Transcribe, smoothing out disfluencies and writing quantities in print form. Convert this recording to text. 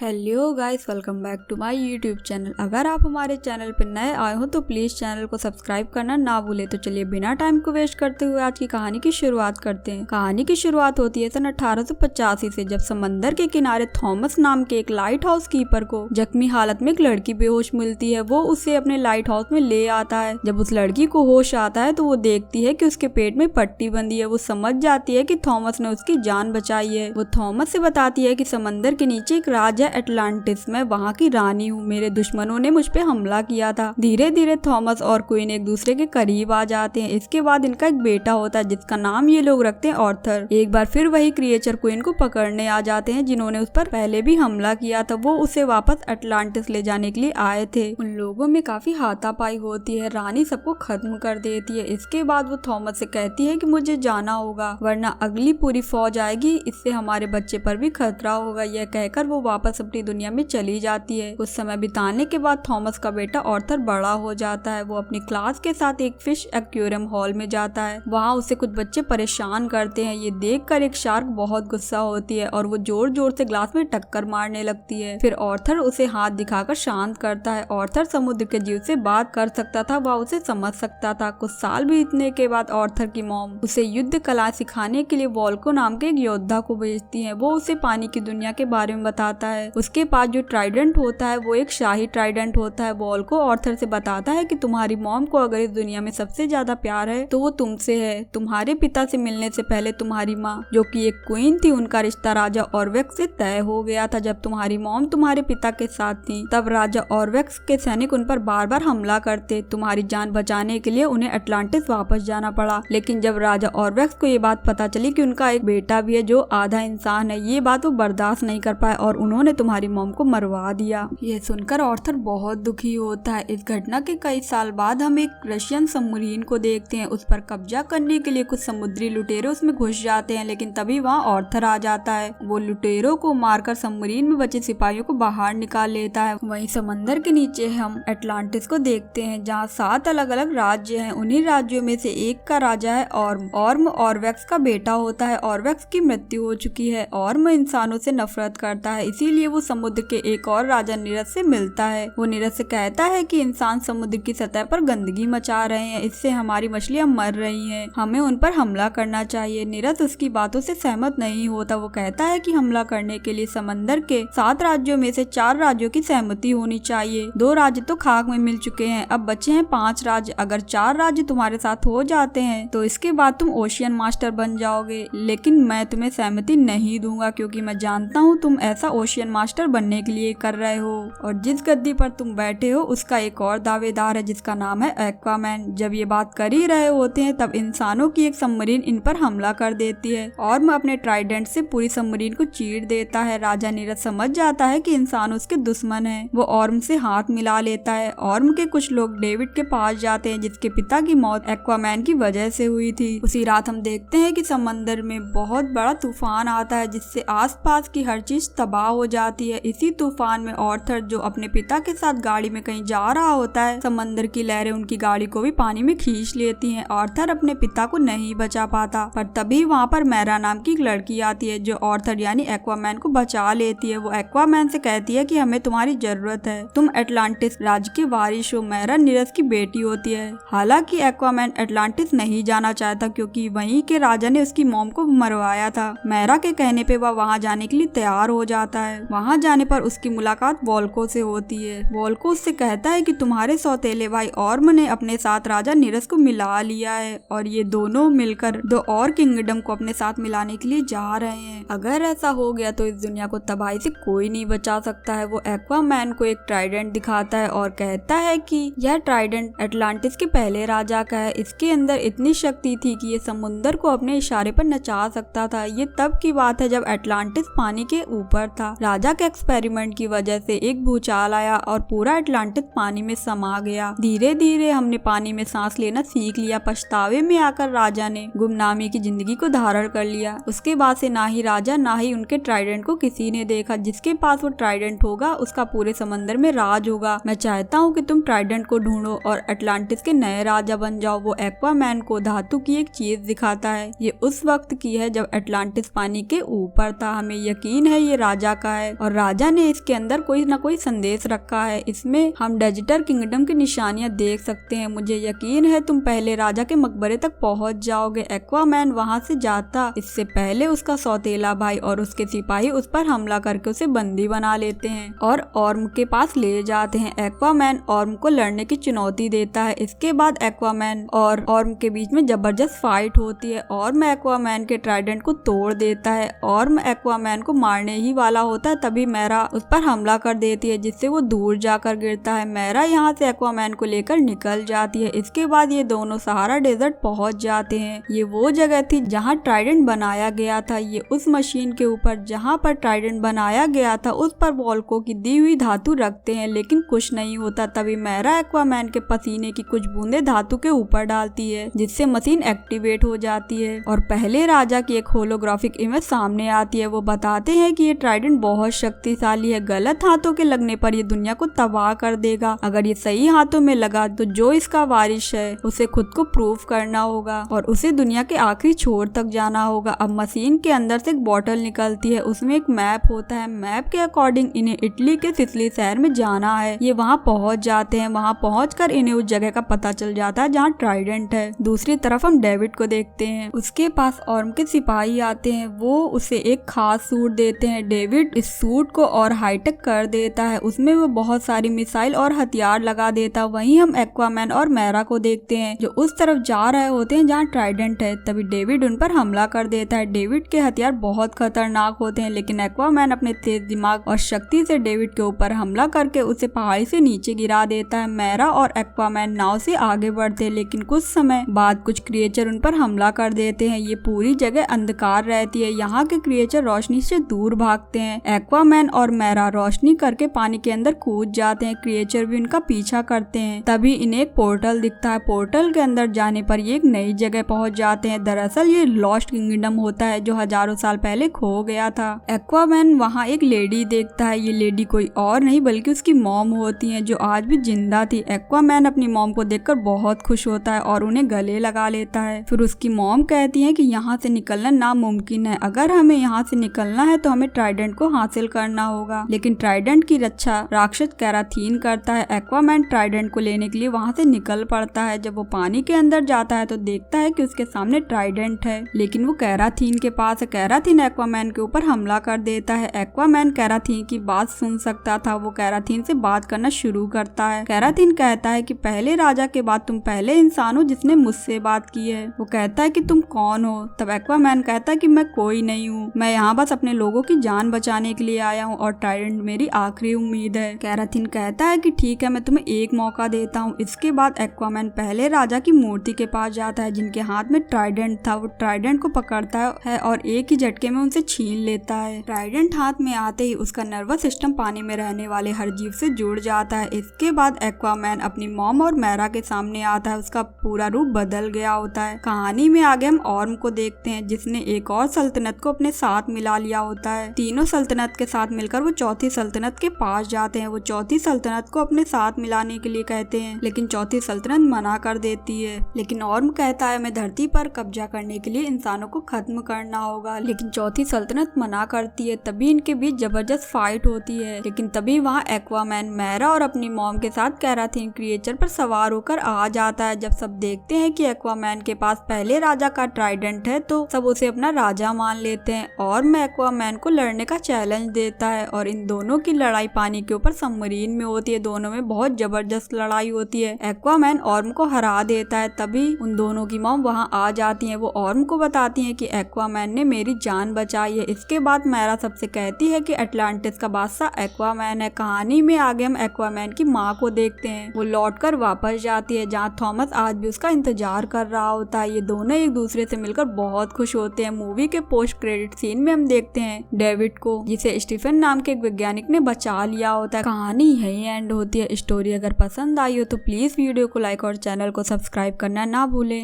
Hello guys, welcome back to my YouTube channel. अगर आप हमारे चैनल पर नए आए हो तो प्लीज़ चैनल को सब्सक्राइब करना ना भूले। तो चलिए बिना टाइम को वेस्ट करते हुए आज की कहानी की शुरुआत करते हैं। कहानी की शुरुआत होती है सन 1885 से, जब समंदर के किनारे थॉमस नाम के एक लाइट हाउस कीपर को जख्मी हालत में एक लड़की बेहोश मिलती है। वो उसे अपने लाइट हाउस में ले आता है। जब उस लड़की को होश आता है तो वो देखती है कि उसके पेट में पट्टी बंधी है। वो समझ जाती है कि थॉमस ने उसकी जान बचाई है। वो थॉमस से बताती है कि समंदर के नीचे एक राज है एटलांटिस, मैं वहाँ की रानी हूँ। मेरे दुश्मनों ने मुझ पे हमला किया था। धीरे धीरे थॉमस और क्वीन एक दूसरे के करीब आ जाते हैं। इसके बाद इनका एक बेटा होता है जिसका नाम ये लोग रखते हैं आर्थर। एक बार फिर वही क्रिएचर क्वीन को पकड़ने आ जाते हैं जिन्होंने उस पर पहले भी हमला किया था। वो उसे वापस एटलांटिस ले जाने के लिए आए थे। उन लोगों में काफी हाथापाई होती है। रानी सबको खत्म कर देती है। इसके बाद वो थॉमस से कहती है कि मुझे जाना होगा वरना अगली पूरी फौज आएगी, इससे हमारे बच्चे पर भी खतरा होगा। यह कहकर वो वापस अपनी दुनिया में चली जाती है। कुछ समय बिताने के बाद थॉमस का बेटा आर्थर बड़ा हो जाता है। वो अपनी क्लास के साथ एक फिश एक्वेरियम हॉल में जाता है। वहाँ उसे कुछ बच्चे परेशान करते हैं। ये देखकर एक शार्क बहुत गुस्सा होती है और वो जोर जोर से ग्लास में टक्कर मारने लगती है। फिर आर्थर उसे हाथ दिखाकर शांत करता है। आर्थर समुद्र के जीव से बात कर सकता था, वह उसे समझ सकता था। कुछ साल बीतने के बाद आर्थर की मॉम उसे युद्ध कला सिखाने के लिए वॉल्को नाम के एक योद्धा को भेजती है। वो उसे पानी की दुनिया के बारे में बताता है। उसके पास जो ट्राइडेंट होता है वो एक शाही ट्राइडेंट होता है। वॉल्को आर्थर से बताता है कि तुम्हारी मॉम को अगर इस दुनिया में सबसे ज्यादा प्यार है तो वो तुमसे है। तुम्हारे पिता से मिलने से पहले तुम्हारी माँ, जो कि एक क्वीन थी, उनका रिश्ता राजा ऑरवेक्स से तय हो गया था। जब तुम्हारी मॉम तुम्हारे पिता के साथ थी तब राजा ऑरवेक्स के सैनिक उन पर बार बार हमला करते। तुम्हारी जान बचाने के लिए उन्हें एटलांटिस वापस जाना पड़ा। लेकिन जब राजा ऑरवेक्स को ये बात पता चली कि उनका एक बेटा भी है जो आधा इंसान है, ये बात वो बर्दाश्त नहीं कर पाए और उन्होंने तुम्हारी मॉम को मरवा दिया। यह सुनकर आर्थर बहुत दुखी होता है। इस घटना के कई साल बाद हम एक रशियन सबमरीन को देखते हैं। उस पर कब्जा करने के लिए कुछ समुद्री लुटेरे उसमें घुस जाते हैं, लेकिन तभी वहाँ आर्थर आ जाता है। वो लुटेरों को मारकर सबमरीन में बचे सिपाहियों को बाहर निकाल लेता है। वहीं समंदर के नीचे हम एटलांटिस को देखते हैं जहाँ 7 अलग अलग राज्य हैं। उन्हीं राज्यों में से एक का राजा है ऑर्म ऑरवेक्स का बेटा होता है। ऑरवेक्स की मृत्यु हो चुकी है। ऑर्म इंसानों से नफरत करता है, इसीलिए वो समुद्र के एक और राजा नीरज से मिलता है। वो नीरज से कहता है कि इंसान समुद्र की सतह पर गंदगी मचा रहे हैं, इससे हमारी मछलियां मर रही हैं, हमें उन पर हमला करना चाहिए। नीरज उसकी बातों से सहमत नहीं होता। वो कहता है कि हमला करने के लिए समंदर के 7 राज्यों में से 4 राज्यों की सहमति होनी चाहिए। 2 राज्य तो खाक में मिल चुके हैं, अब बचे हैं 5 राज्य। अगर 4 राज्य तुम्हारे साथ हो जाते हैं तो इसके बाद तुम ओशियन मास्टर बन जाओगे, लेकिन मैं तुम्हें सहमति नहीं दूंगा क्योंकि मैं जानता हूँ तुम ऐसा ओशियन मास्टर बनने के लिए कर रहे हो और जिस गद्दी पर तुम बैठे हो उसका एक और दावेदार है जिसका नाम है एक्वामैन। जब ये बात कर ही रहे होते हैं तब इंसानों की एक सबमरीन इन पर हमला कर देती है और मैं अपने ट्राइडेंट से पूरी सबमरीन को चीर देता है। राजा नीरज समझ जाता है कि इंसान उसके दुश्मन है। वो ऑर्म से हाथ मिला लेता है। ऑर्म के कुछ लोग डेविड के पास जाते हैं जिसके पिता की मौत एक्वामैन की वजह से हुई थी। उसी रात हम देखते हैं कि समंदर में बहुत बड़ा तूफान आता है जिससे आसपास की हर चीज तबाह हो जाती है। इसी तूफान में आर्थर, जो अपने पिता के साथ गाड़ी में कहीं जा रहा होता है, समंदर की लहरें उनकी गाड़ी को भी पानी में खींच लेती हैं। आर्थर अपने पिता को नहीं बचा पाता, पर तभी वहाँ पर मैरा नाम की एक लड़की आती है जो आर्थर यानी एक्वामैन को बचा लेती है। वो एक्वामैन से कहती है कि हमें तुम्हारी जरूरत है, तुम एटलांटिस राज्य के वारिस हो। मैरा नीरज की बेटी होती है। हालांकि एक्वामैन एटलांटिस नहीं जाना चाहता क्योंकि वहीं के राजा ने उसकी मॉम को मरवाया था। मैरा के कहने पे वह वहाँ जाने के लिए तैयार हो जाता है। वहाँ जाने पर उसकी मुलाकात वॉल्को से होती है। वॉल्को उससे कहता है कि तुम्हारे सौतेले भाई ऑर्म ने अपने साथ राजा नीरज को मिला लिया है और ये दोनों मिलकर 2 और किंगडम को अपने साथ मिलाने के लिए जा रहे हैं। अगर ऐसा हो गया तो इस दुनिया को तबाही से कोई नहीं बचा सकता है। वो एक्वामैन को एक ट्राइडेंट दिखाता है और कहता है कि यह ट्राइडेंट एटलांटिस के पहले राजा का है। इसके अंदर इतनी शक्ति थी कि ये समुद्र को अपने इशारे पर नचा सकता था। ये तब की बात है जब एटलांटिस पानी के ऊपर था। राजा के एक्सपेरिमेंट की वजह से एक भूचाल आया और पूरा एटलांटिस पानी में समा गया। धीरे धीरे हमने पानी में सांस लेना सीख लिया। पछतावे में आकर राजा ने गुमनामी की जिंदगी को धारण कर लिया। उसके बाद से ना ही राजा ना ही उनके ट्राइडेंट को किसी ने देखा। जिसके पास वो ट्राइडेंट होगा उसका पूरे समंदर में राज होगा। मैं चाहता हूँ कि तुम ट्राइडेंट को ढूंढो और एटलांटिस के नए राजा बन जाओ। वो एक्वामैन को धातु की एक चीज दिखाता है। ये उस वक्त की है जब एटलांटिस पानी के ऊपर था। हमें यकीन है ये राजा का है। है और राजा ने इसके अंदर कोई ना कोई संदेश रखा है। इसमें हम डिजिटल किंगडम की निशानियां देख सकते हैं। मुझे यकीन है तुम पहले राजा के मकबरे तक पहुंच जाओगे। एक्वामैन वहां से जाता इससे पहले उसका सौतेला भाई और उसके सिपाही उस पर हमला करके उसे बंदी बना लेते हैं और ऑर्म के पास ले जाते हैं। एक्वामैन ऑर्म को लड़ने की चुनौती देता है। इसके बाद एक्वामैन और ऑर्म के बीच में जबरदस्त फाइट होती है। ऑर्म एक्वामैन के ट्राइडेंट को तोड़ देता है। ऑर्म एक्वामैन को मारने ही वाला होता है तभी मैरा उस पर हमला कर देती है जिससे वो दूर जाकर गिरता है। मैरा यहाँ से एक्वामैन को लेकर निकल जाती है। इसके बाद ये दोनों सहारा डेजर्ट पहुंच जाते हैं। ये वो जगह थी जहाँ ट्राइडेंट बनाया गया था। ये उस मशीन के ऊपर जहाँ पर ट्राइडेंट बनाया गया था उस पर वॉल्को की दी हुई धातु रखते हैं लेकिन कुछ नहीं होता। तभी मैरा एक्वामैन के पसीने की कुछ बूंदे धातु के ऊपर डालती है जिससे मशीन एक्टिवेट हो जाती है और पहले राजा की एक होलोग्राफिक इमेज सामने आती है। वो बताते हैं कि ये ट्राइडेंट बहुत शक्तिशाली है। गलत हाथों के लगने पर ये दुनिया को तबाह कर देगा। अगर ये सही हाथों में लगा तो जो इसका वारिस है उसे खुद को प्रूव करना होगा और उसे दुनिया के आखिरी छोर तक जाना होगा। अब मशीन के अंदर से एक बॉटल निकलती है। उसमें एक मैप होता है। मैप के अकॉर्डिंग इन्हें इटली के सिसिली शहर में जाना है। ये वहाँ पहुँच जाते हैं। वहाँ पहुँचकर इन्हें उस जगह का पता चल जाता है जहाँ ट्राइडेंट है। दूसरी तरफ हम डेविड को देखते हैं। उसके पास ऑर्म के सिपाही आते हैं। वो उसे एक खास सूट देते हैं। डेविड इस सूट को और हाईटेक कर देता है। उसमें वो बहुत सारी मिसाइल और हथियार लगा देता है। वहीं हम एक्वामैन और मैरा को देखते हैं जो उस तरफ जा रहे होते हैं जहाँ ट्राइडेंट है। तभी डेविड उन पर हमला कर देता है। डेविड के हथियार बहुत खतरनाक होते हैं लेकिन एक्वामैन अपने तेज दिमाग और शक्ति से डेविड के ऊपर हमला करके उसे पहाड़ी से नीचे गिरा देता है। मैरा और एक्वामैन नाव से आगे बढ़ते हैं लेकिन कुछ समय बाद कुछ क्रिएचर उन पर हमला कर देते हैं। ये पूरी जगह अंधकार रहती है। यहाँ के क्रिएचर रोशनी से दूर भागते हैं। एक्वामैन और मैरा रोशनी करके पानी के अंदर कूद जाते हैं। क्रिएचर भी उनका पीछा करते हैं। तभी इन्हें एक पोर्टल दिखता है। पोर्टल के अंदर जाने पर ये एक नई जगह पहुंच जाते हैं। दरअसल ये लॉस्ट किंगडम होता है जो हजारों साल पहले खो गया था। एक्वामैन वहाँ एक लेडी देखता है। ये लेडी कोई और नहीं बल्कि उसकी मॉम होती है जो आज भी जिंदा थी। एक्वामैन अपनी मॉम को देखकर बहुत खुश होता है और उन्हें गले लगा लेता है। फिर उसकी मॉम कहती है कि यहाँ से निकलना नामुमकिन है। अगर हमें यहाँ से निकलना है तो हमें ट्राइडेंट को हासिल करना होगा। लेकिन ट्राइडेंट की रक्षा राक्षस कैराथीन करता है। एक्वामैन ट्राइडेंट को लेने के लिए वहाँ से निकल पड़ता है। जब वो पानी के अंदर जाता है तो देखता है कि उसके सामने ट्राइडेंट है लेकिन वो कैराथीन के पास है। कैराथीन एक्वामैन के ऊपर हमला कर देता है। एक्वामैन कैराथीन की बात सुन सकता था। वो कैराथीन से बात करना शुरू करता है। कैराथीन कहता है कि पहले राजा के बाद तुम पहले इंसान हो जिसने मुझसे बात की है। वो कहता है कि तुम कौन हो? तब एक्वामैन कहता है कि मैं कोई नहीं हूँ। मैं यहाँ बस अपने लोगों की जान बचाने के लिए आया हूँ और ट्राइडेंट मेरी आखिरी उम्मीद है। कैराथीन कहता है कि ठीक है, मैं तुम्हें एक मौका देता हूँ। इसके बाद एक्वामैन पहले राजा की मूर्ति के पास जाता है जिनके हाथ में ट्राइडेंट था। वो ट्राइडेंट को पकड़ता है और एक ही झटके में उनसे छीन लेता है। ट्राइडेंट हाथ में आते ही उसका नर्वस सिस्टम पानी में रहने वाले हर जीव से जुड़ जाता है। इसके बाद एक्वामैन अपनी मॉम और मैरा के सामने आता है। उसका पूरा रूप बदल गया होता है। कहानी में आगे हम ऑर्म को देखते हैं जिसने एक और सल्तनत को अपने साथ मिला लिया होता है। तीनों सल्तनत के साथ मिलकर वो चौथी सल्तनत के पास जाते हैं। वो चौथी सल्तनत को अपने साथ मिलाने के लिए कहते हैं लेकिन चौथी सल्तनत मना कर देती है। लेकिन ऑर्म कहता है हमें धरती पर कब्जा करने के लिए इंसानों को खत्म करना होगा। लेकिन चौथी सल्तनत मना करती है। तभी इनके बीच जबरदस्त फाइट होती है। लेकिन तभी वहाँ एक्वामैन मैरा और अपनी मॉम के साथ कैराथीन क्रिएचर पर सवार होकर आ जाता है। जब सब देखते हैं कि एक्वामैन के पास पहले राजा का ट्राइडेंट है तो सब उसे अपना राजा मान लेते हैं और मैं एक्वामैन को लड़ने का चैलेंज देता है और इन दोनों की लड़ाई पानी के ऊपर सबमरीन में होती है। दोनों में बहुत जबरदस्त लड़ाई होती है। एक्वामैन ऑर्म को हरा देता है। तभी उन दोनों की मॉम वहाँ आ जाती है। वो ऑर्म को बताती है कि एक्वामैन ने मेरी जान बचाई है। इसके बाद मैरा सबसे कहती है कि अटलांटिस का बादशाह एक्वामैन है। कहानी में आगे हम एक्वामैन की माँ को देखते हैं। वो लौटकर वापस जाती है जहाँ थॉमस आज भी उसका इंतजार कर रहा होता है। ये दोनों एक दूसरे से मिलकर बहुत खुश होते हैं। मूवी के पोस्ट क्रेडिट सीन में हम देखते हैं डेविड को जिसे स्टीफन नाम के एक वैज्ञानिक ने बचा लिया होता है। कहानी यही एंड होती है। स्टोरी अगर पसंद आई हो तो प्लीज वीडियो को लाइक और चैनल को सब्सक्राइब करना ना भूलें।